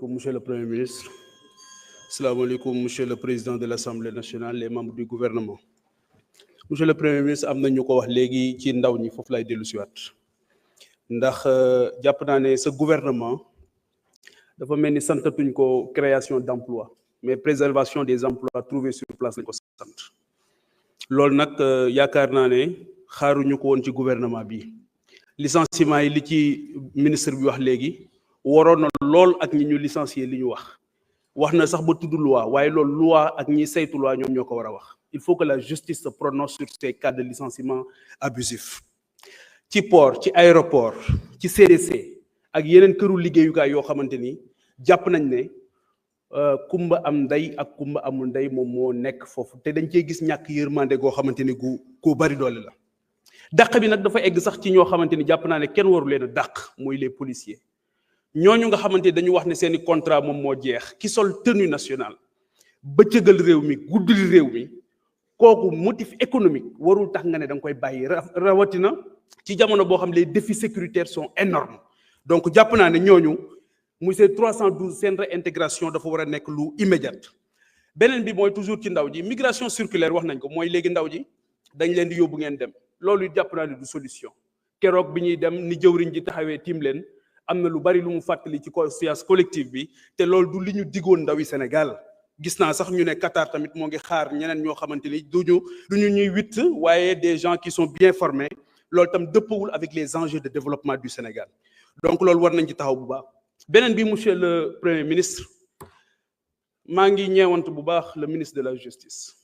Monsieur le Premier ministre, Assalamu alaikum, Monsieur le Président de l'Assemblée nationale, les membres du gouvernement. Monsieur le Premier ministre, am na ñu ko wax léegi ci ndaw ñi foofu lay dellu siwaat ndax jàpp naa ne ce gouvernement dafa mel ni santatuñ ko création d'emplois mais préservation des emplois trouvés sur place lañ ko sant loolu nag yaakaar naa ne xaaruñu ko woon ci gouvernement bi licenciement yi li ci ministre bi wax léegi waroon na lool ak ñi ñu licencier li ñu wax na sax ba tudd loi waaye loolu loi ak ñi saytu loi ñoom ñoo ko war a wax il faut que la justice se prononce sur ces cas de licenciement abusif ci port ci aéroport ci CDC ak yeneen këru liggéeyukaay yoo xamante ni jàpp nañ ne kumba am ndey ak kumba amul ndey moom moo nekk foofu te dañ cee gis ñàkk yërmande goo xamante ni gu bari doole la dàq bi nag dafa egg sax ci ñoo xamante ni jàpp naa ne kenn waru leen a dàq muy les policiers ñooñu nga xamante ni dañu wax ne seeni contrat moom moo jeex ki sol tenue nationale bëccëgal réew mi guddil réew mi kooku motif économique warul tax nga ne da nga koy bàyyi rawatina ci jamono boo xam les défis sécuritaires sont énormes donc jàpp naa ne ñooñu muy ces 312 seen réintégration dafa war a nekk lu immédiate beneen bi mooy toujours ci ndaw ji migration circulaire wax nañ ko mooy léegi ndaw ji dañ leen di yóbbu ngeen dem loolu jàpp naa ne du solution keroog bi ñuy dem ni jëwriñ ji taxawee tiim leen am na lu bari lu mu fàttali ci conscience collective bi te loolu du li ñu diggoon ndawi Sénégal gis naa sax ñu ne Qatar tamit moo ngi xaar ñeneen ñoo xamante ni duñu ñuy witt waaye des gens qui sont bien formés loolu tam dëppawul avec les enjeux de développement du Sénégal donc loolu war nañ ci taxaw bu baax beneen bi monsieur le Premier ministre maa ngi ñeewant bu baax le ministre de la justice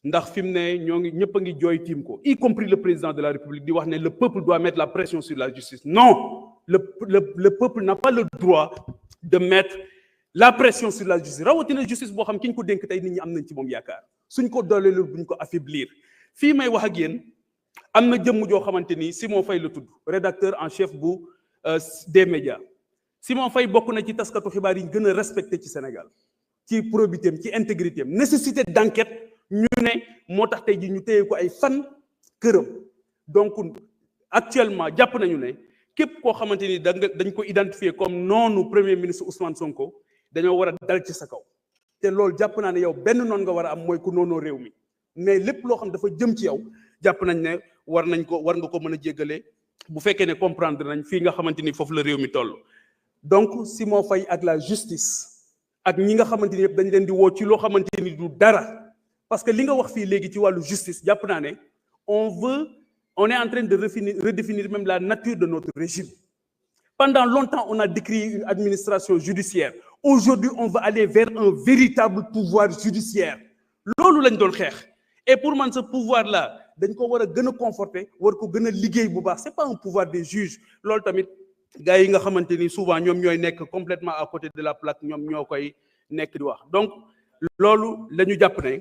ndax fi mu ne ñoo ngi ñëpp a ngi jooy tiim ko y compris le président de la République di wax ne le peuple doit mettre la pression sur la justice non le peuple n'a pas le droit de mettre la pression sur la justice rawatina justice boo xam ki ñu ko dénk tey nit ñi am nañ ci moom yaakaar suñ ko dooleelu buñ ko affaiblir fii may wax ak yéen am na jëmm joo xamante ni Simon Faye la tudd rédacteur en chef bu des médias Simon Faye bokk na ci taskatu xibaar yi ñu gën a respecté ci Sénégal ci probité am ci intégrité am nécessité d'enquête ñu ne moo tax tey ji ñu téye ko ay fan këram donc actuellement jàpp nañu ne képp koo xamante ni dañ ko identifier comme noonu premier ministre Ousmane Sonko dañoo war a dal ci sa kaw te loolu jàpp naa ne yow benn noon nga war a am mooy ku noonoo réew mi mais lépp loo xam dafa jëm ci yow jàpp nañ ne war nga ko mën a jéggale bu fekkee ne comprendre nañ fii nga xamante ni foofu la réew mi toll donc Simon Faye ak la justice ak ñi nga xamante ni yëpp dañ leen di woo ci loo xamante ni du dara parce que li nga wax fii léegi ci wàllu justice jàpp naa ne on est en train de redéfinir même la nature de notre régime. Pendant longtemps, on a décrit une administration judiciaire. Aujourd'hui, on va aller vers un véritable pouvoir judiciaire. Loolu lañ doon xeex. Et pour man ce pouvoir-là, dañ ko war a gën a conforter, war ko gën a liggéey bu baax. C'est pas un pouvoir des juges. Loolu tamit gars yi nga xamante ni souvent ñoom ñooy nekk complètement à côté de la plaque, ñoom ñoo koy nekk di wax. Donc loolu la ñu jàpp ne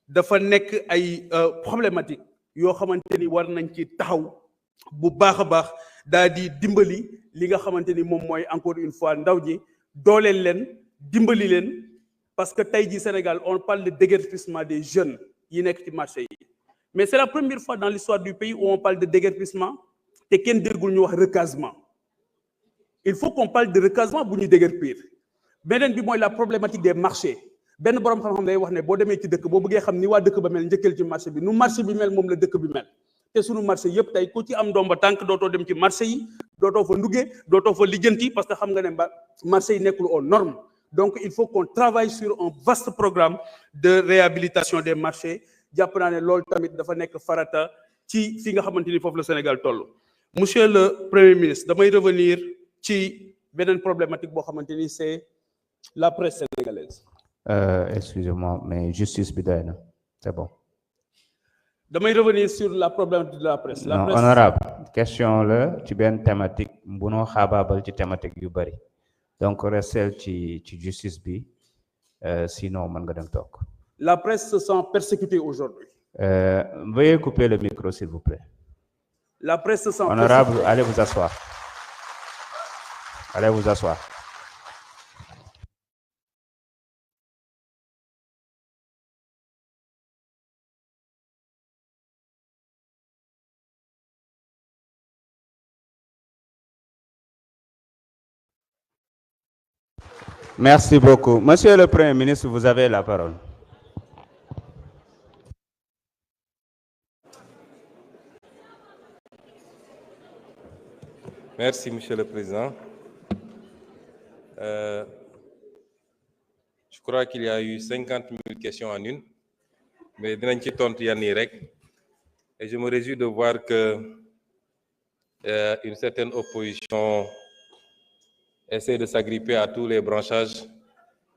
dafa nekk ay problématique yoo xamante ni war nañ ci taxaw bu baax a baax daal di dimbali li nga xamante ni moom mooy encore une fois ndaw ñi dooleel leen dimbali leen parce que tey jii Sénégal on parle de déguerpissement des jeunes yi nekk ci marché yi mais c'est la première fois dans l'histoire du pays où on parle de déguerpissement te kenn déggul ñu wax recasement il faut qu'on parle de recasement bu ñu déguerpir beneen bi mooy la problématique des marchés benn borom xam-xam day wax ne boo demee ci dëkk boo bëggee xam ni waa dëkk ba mel njëkkal ci marché bi nu marché bi mel moom la dëkk bi mel te sunu marché yëpp tey ku ci am ndomba tànk dootoo dem ci marché yi dootoo fa nduggee dootoo fa lijjanti parce que xam nga ne marché yi nekkul aux normes donc il faut qu'on travaille sur un vaste programme de réhabilitation des marchés jàpp naa ne loolu tamit dafa nekk farata ci fi nga xamante ni foofu la Sénégal toll. Monsieur le Premier ministre damay revenir ci beneen problématique boo xamante ni c'est la presse sénégalaise. Excusez-moi, mais justice bi doy na, c'est bon. damay revenir sur la problématique de la presse. La presse honorable question la ci benn thématique bu noo xaabaabal ci thématique yu bari donc restel ci justice bi sinon mën nga dem toog. La presse se sent persécutée aujourd'hui. Veuillez couper le micro s'il vous plaît. La presse se sent honorable, persécutée. allez vous asseoir. Allez vous asseoir. Merci beaucoup. Monsieur le Premier ministre, vous avez la parole. Merci, Monsieur le Président. Je crois qu'il y a eu 50 000 questions en une, mais dinañ ci tontu yenn yi rek. Et je me réjouis de voir que une certaine opposition essaie de s'agripper à tous les branchages.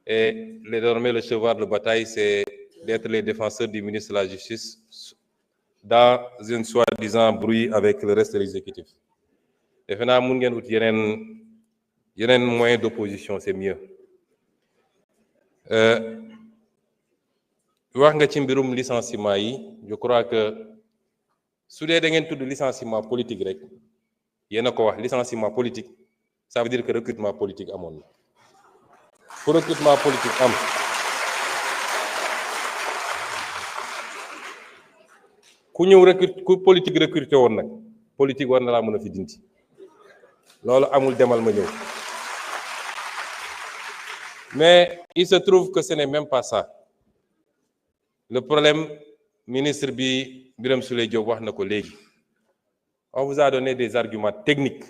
Et désormais, le cheval de bataille, c'est d'être les défenseurs du ministre de la Justice dans une soi-disant brouille avec le reste de l'exécutif. Et finalement, mun ngeen ut yeneen moyen d'opposition, c'est mieux. wax nga ci mbirum licenciement yi, je crois que su dee da ngeen tudd licenciement politique rek yéen a ko wax licenciement politique ça veut dire que recrutement politique amoon na. Pour recrutement politique am ku ñëw ku politique recruté woon nag politique war na laa mën a fi dindi loolu amul demal ma ñëw. Mais il se trouve que ce n'est même pas ça. Le problème, ministre Birame Souleye Diop wax na ko léegi. On vous a donné des arguments techniques.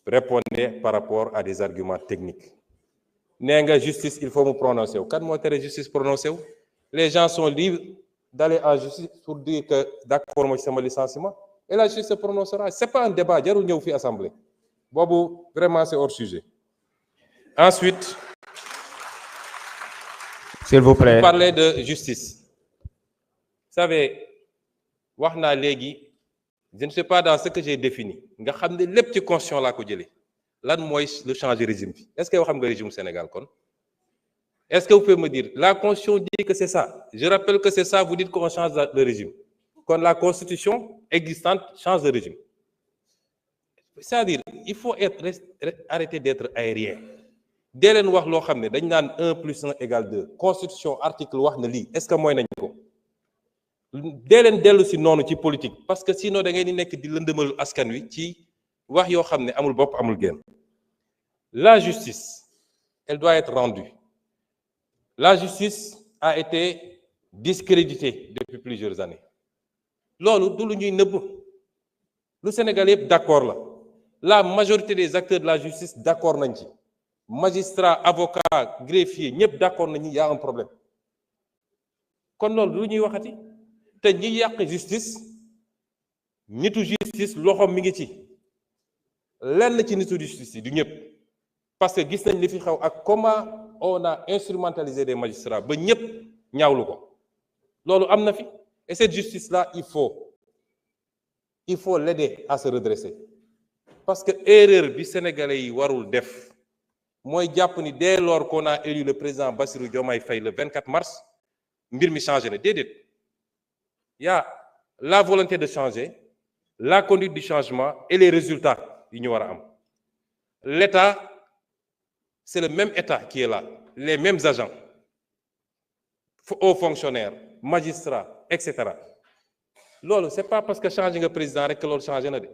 Répondez par rapport à des arguments techniques. Nee nga justice, il faut me prononcer. Kan moo tere justice prononcé wu? Les gens sont libres d'aller en justice pour dire que d'accord moi ci sama licenciement et la justice se prononcera. C'est pas un débat, jarul ñëw fi assemblée. Boobu vraiment c'est hors sujet. Ensuite, s'il vous plaît. Vous parlez de justice. Vous savez, wax naa léegi, je ne sais pas dans ce que j'ai défini. Nga xam ne lépp ci constitution laa ko jëlee. Lan mooy le changer régime bi? Est-ce que yow xam nga régime Sénégal kon? Est-ce que vous pouvez me dire, la constitution dit que c'est ça. Je rappelle que c'est ça, vous dites qu'on change le régime. Quand la constitution existante change de régime. C'est-à-dire, il faut arrêter d'être aérien. Dès leen wax loo xam ne dañ naan 1 + 1 = 2 constitution article wax na lii est-ce que mooy nañ ko dee leen dellu si noonu ci politique parce que sinon da ngay di nekk di lëndëmal askan wi ci wax yoo xam ne amul bopp amul genn. La justice elle doit être rendue. La justice a été discréditée depuis plusieurs années loolu du lu ñuy nëbb lu Sénégal yëpp d'accord la majorité des acteurs de la justice d'accord nañ ci. Magistrats, avocats, greffiers, ñëpp d'accord nañu y a un problème kon loolu lu ñuy waxati te ñi yàq justice nitu justice loxoom mi ngi ci lenn ci nitu justice yi du ñëpp parce que gis nañ li fi xew ak comment on a instrumentalisé des magistrats ba ñëpp ñaawlu ko loolu am na fi et cette justice là il faut l'aider à se redresser parce que erreur bi sénégalais yi warul def mooy jàpp ni dès lors qu'on a élu le président Bassirou Diomaye Faye le 24 mars mbir mi changé na déedéet il y a la volonté de changer la conduite du changement et les résultats yi ñu war a am l'État c'est le même État qui est là les mêmes agents hauts fonctionnaires magistrats etc. loolu c'est pas parce que changé nga président rek que loolu changé na de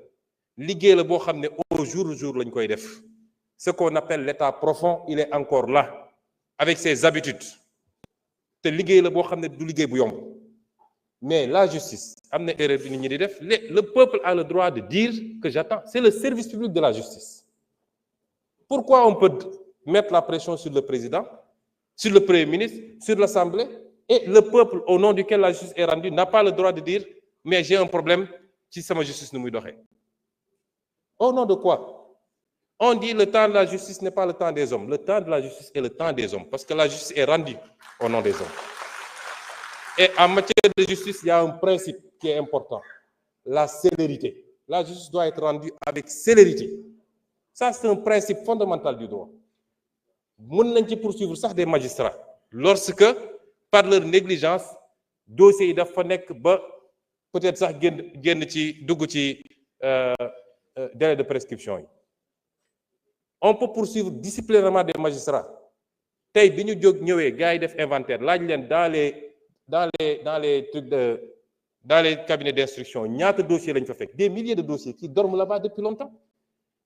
liggéey la boo xam ne au jour le jour lañ koy def. Ce qu'on appelle l'état profond, il est encore là, avec ses habitudes. te liggéey la boo xam ne du liggéey bu yomb mais la justice am na erreur bi nit ñi di def le peuple a le droit de dire que j'attends c'est le service public de la justice. Pourquoi on peut mettre la pression sur le président, sur le premier ministre, sur l'Assemblée et le peuple au nom duquel la justice est rendue n'a pas le droit de dire mais j'ai un problème ci sama justice nu muy doxee. Au nom de quoi? On dit le temps de la justice n'est pas le temps des hommes. Le temps de la justice est le temps des hommes parce que la justice est rendue au nom des hommes. Et en matière de justice, il y a un principe qui est important. La célérité. La justice doit être rendue avec célérité. Ça, c'est un principe fondamental du droit. Mën nañ ci poursuivre sax des magistrats lorsque par leur négligence dossiers yi dafa nekk ba peut-être sax génn ci dugg ci délai de prescription yi. On peut poursuivre disciplinairement des magistrats. Tey bi ñu jóg ñëwee gars yi def inventaire laaj leen dans les cabinets d'instruction ñaata dossiers lañ fa fekk des milliers de dossiers qui dorment là-bas depuis longtemps.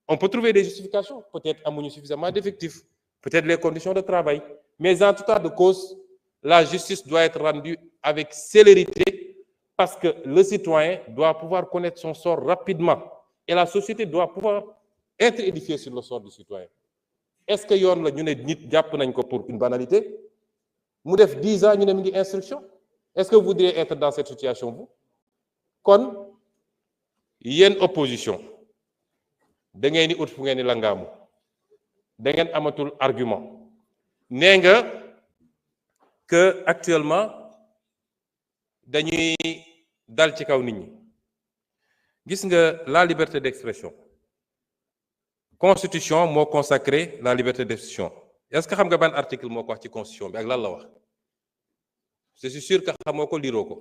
On peut trouver des justifications peut-être amuñu suffisamment d'effectifs peut-être les conditions de travail. Mais en tout cas de cause, la justice doit être rendue avec célérité parce que le citoyen doit pouvoir connaître son sort rapidement et la société doit pouvoir être édifiée sur le sort du citoyen. Est-ce que yoon la ñu ne nit jàpp nañ ko pour une banalité mu def 10 ans ñu ne mi ngi instruction? Est-ce que vous voudriez être dans cette situation vous? Kon yéen opposition da ngeen di ut fu ngeen di langaamu da ngeen amatul argument nee nga que actuellement dañuy dal ci kaw nit ñi gis nga la liberté d'expression constitution moo consacré la liberté d'expression est-ce que xam nga ban article moo ko wax ci constitution bi ak lan la wax je suis sûr que xamoo ko liiroo ko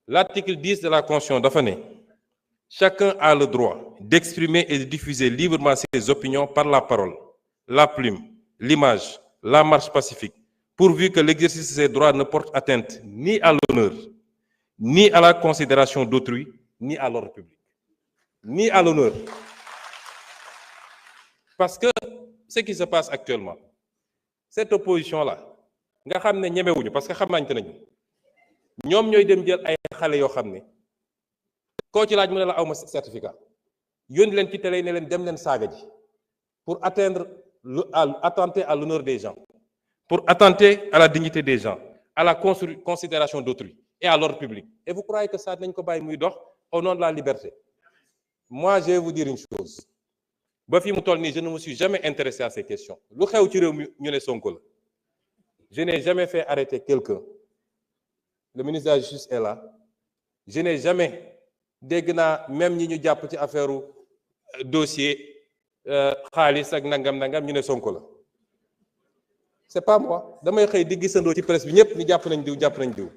l'article 10 de la constitution dafa ne chacun a le droit d'exprimer et de diffuser librement ses opinions par la parole, la plume, l'image, la marche pacifique, pourvu que l'exercice de ces droits ne porte atteinte ni à l'honneur, ni à la considération d'autrui, ni à l'ordre public. Ni à l'honneur. Parce que ce qui se passe actuellement, cette opposition-là, nga xam ne ñemewuñu parce que xamante nañu ñoom ñooy dem jël ay xale yoo xam ne koo ci laaj mu ne la awma certificat yónni leen ci télé ne leen dem leen saaga ji pour attenter à l'honneur des gens, pour attenter à la dignité des gens, à la considération d'autrui et à l'ordre public. Et vous croyez que ça nañ ko bàyyi muy dox au nom de la liberté? Moi, je vais vous dire une chose. Ba fi mu toll nii je ne me suis jamais intéressé à ces questions. Lu xew ci réew mi ñu ne Sonko la. Je n'ai jamais fait arrêter quelqu'un. Le ministre de la Justice est là. Je n'ai jamais dégg naa même ñi ñu jàpp ci affaire dossier xaalis ak nangam ñu ne Sonko la. C'est pas moi. Damay xëy di gisandoo ci presse bi ñëpp ni jàpp nañ diw.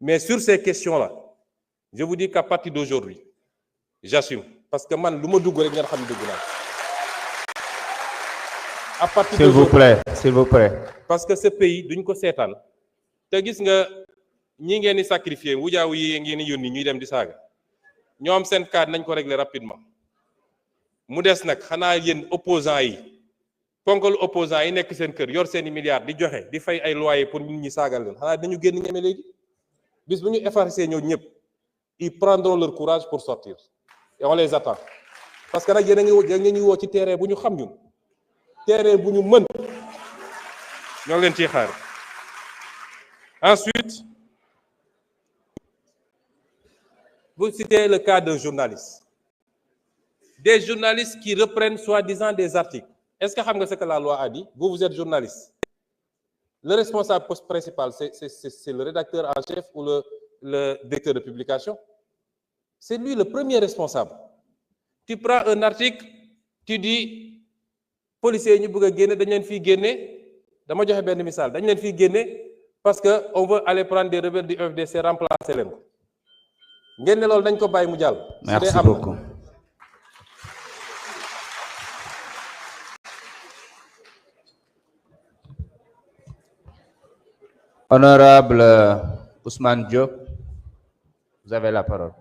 Mais sur ces questions-là, je vous dis qu'à partir d'aujourd'hui, j'assume. Parce que man lu ma dugg rek ngeen xam ne dugg naa. À partir s'il vous plaît. Parce que ce pays duñ ko seetaan te gis nga ñi ngeen di sacrifier wujaaw yi ngeen di yónni ñuy dem di saaga ñoom seen cas nañ ko régler rapidement mu des nag xanaa yéen opposants yi ponkal opposants yi nekk seen kër yor seeni milliards di joxe di fay ay loyer pour nit ñi saagal leen xanaa dañu génn ñeme léegi bis bu ñu effacer ñoo ñëpp ils prendront leur courage pour sortir et on les attend parce que nag yéen a ngi woo ci terrain bu ñu xam ñun terrain bu ñu mën ñoo leen ciy xaar. Ensuite, vous citez le cas d'un journaliste. Des journalistes qui reprennent soi-disant des articles. Est-ce que vous savez ce que la loi a dit? Vous êtes journaliste. Le responsable principal, c'est le rédacteur en chef ou le directeur de publication? C'est lui le premier responsable. Tu prends un article, tu dis, policiers ñu bëgg a génne dañ leen fiy génne dama joxe benn misaal dañ leen fiy génne parce que on veut aller prendre des rebelles du FDC remplacer leen ko ngeen ne loolu dañ ko bàyyi mu jàll. Merci beaucoup. Honorable Ousmane Diop, vous avez la parole.